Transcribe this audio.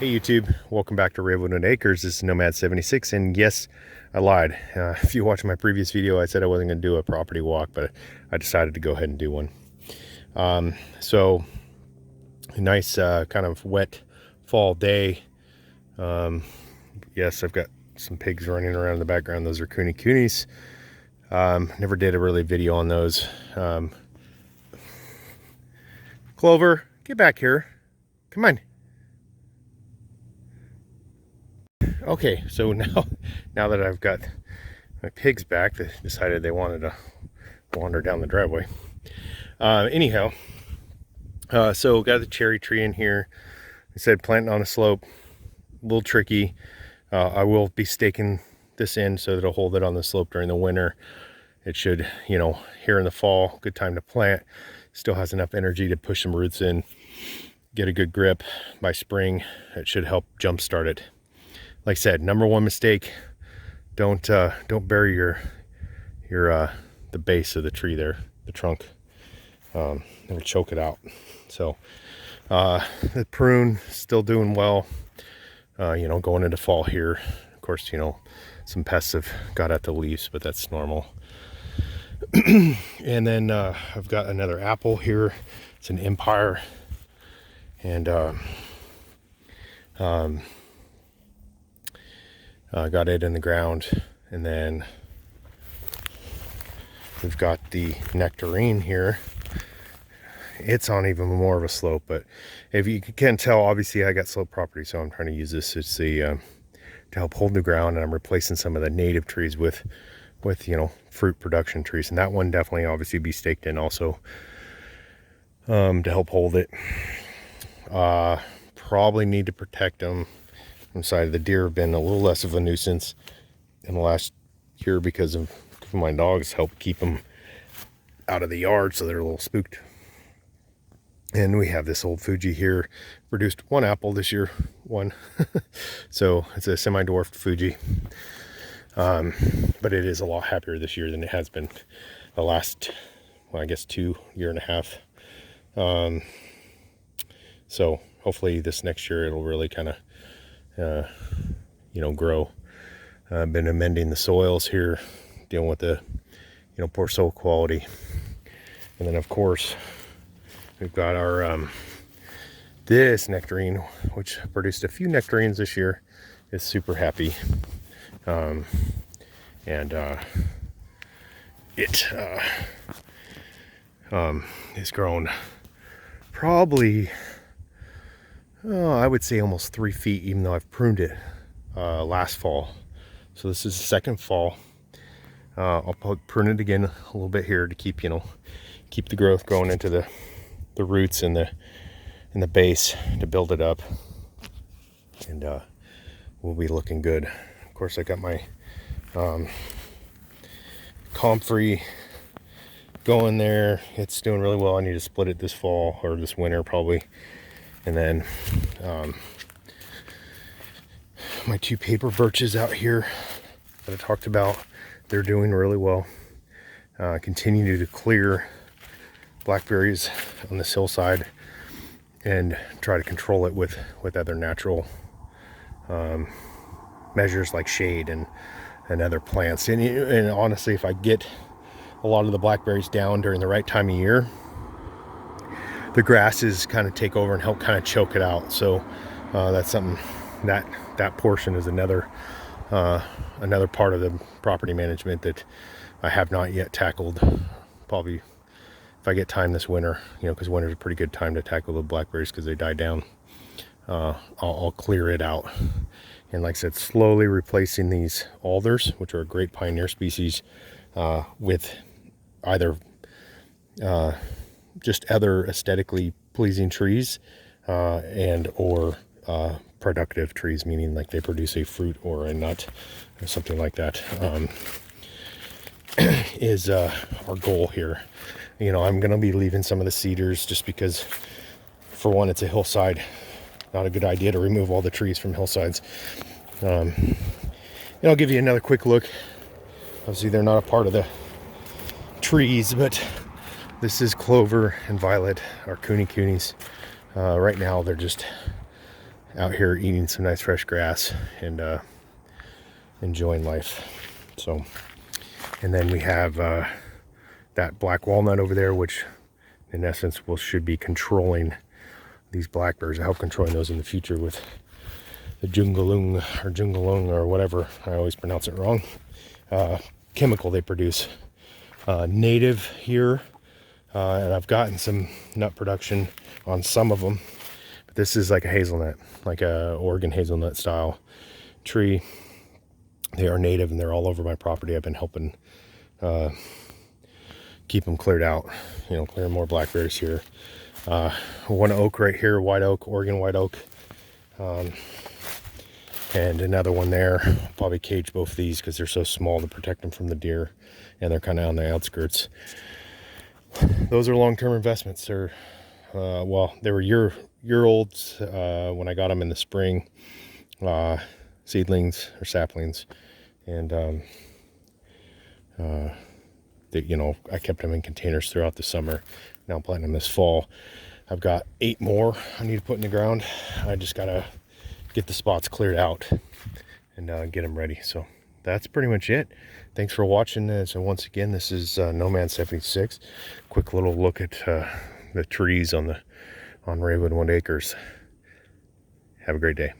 Hey YouTube, welcome back to Ravenwood Acres. This is Nomad76, and yes, I lied. If you watched my previous video, I said I wasn't going to do a property walk, but I decided to go ahead and do one. So, a nice kind of wet fall day. Yes, I've got some pigs running around in the background. Those are Coonies. Never did a really video on those. Clover, get back here. Come on. Okay, so now that I've got my pigs back, they decided they wanted to wander down the driveway. Anyhow, so got the cherry tree in here. I said planting on a slope, a little tricky. I will be staking this in so that it'll hold it on the slope during the winter. It should, here in the fall, good time to plant. Still has enough energy to push some roots in, get a good grip. By spring, it should help jumpstart it. Like I said, number one mistake, don't bury the base of the tree there, the trunk. It'll choke it out. So the prune still doing well, going into fall here. Of course, some pests have got at the leaves, but that's normal. And then I've got another apple here. It's an Empire, and got it in the ground. And then we've got the nectarine here. It's on even more of a slope, but if you can tell, obviously I got slope property, so I'm trying to use this as to help hold the ground, and I'm replacing some of the native trees with fruit production trees, and that one definitely obviously be staked in also to help hold it. Probably need to protect them inside. The deer have been a little less of a nuisance in the last year because of my dogs help keep them out of the yard, so they're a little spooked. And we have this old Fuji here, produced one apple this year, one. So it's a semi-dwarfed Fuji, but it is a lot happier this year than it has been the last, well, I guess 2.5 years. So hopefully this next year it'll really kind of grow. I've been amending the soils here, dealing with the poor soil quality. And then of course we've got our this nectarine, which produced a few nectarines this year, is super happy. It has grown probably, I would say almost 3 feet, even though I've pruned it last fall. So this is the second fall. I'll prune it again a little bit here to keep the growth going into the roots and the base to build it up, and we'll be looking good. Of course, I got my comfrey going there. It's doing really well. I need to split it this fall or this winter probably. And then my 2 paper birches out here that I talked about, they're doing really well. Continue to clear blackberries on this hillside and try to control it with other natural measures like shade and other plants. And honestly, if I get a lot of the blackberries down during the right time of year, the grasses kind of take over and help kind of choke it out. So that's something that portion is another part of the property management that I have not yet tackled. Probably if I get time this winter, because winter's a pretty good time to tackle the blackberries because they die down. I'll clear it out, and like I said, slowly replacing these alders, which are a great pioneer species, with either just other aesthetically pleasing trees and or productive trees, meaning like they produce a fruit or a nut or something like that. Is our goal here. I'm gonna be leaving some of the cedars just because, for one, it's a hillside. Not a good idea to remove all the trees from hillsides. And I'll give you another quick look. Obviously they're not a part of the trees, but this is Clover and Violet, our Coonies. Right now they're just out here eating some nice fresh grass and enjoying life. So, and then we have that black walnut over there, which in essence should be controlling these blackbirds. I hope controlling those in the future with the jungalung or whatever, I always pronounce it wrong, chemical they produce. Native here, and I've gotten some nut production on some of them, but this is like a hazelnut, like a Oregon hazelnut style tree. They are native and they're all over my property. I've been helping keep them cleared out, you know, clear more blackberries here. One oak right here, white oak, Oregon white oak, and another one there. I'll probably cage both of these because they're so small to protect them from the deer, and they're kind of on the outskirts. Those are long-term investments. They're well, they were year-olds when I got them in the spring, seedlings or saplings, and they, you know, I kept them in containers throughout the summer. Now I'm planting them this fall. I've got 8 more I need to put in the ground. I just gotta get the spots cleared out and get them ready. So that's pretty much it. Thanks for watching. So once again, this is Nomad 76. Quick little look at the trees on Ravenwood Acres. Have a great day.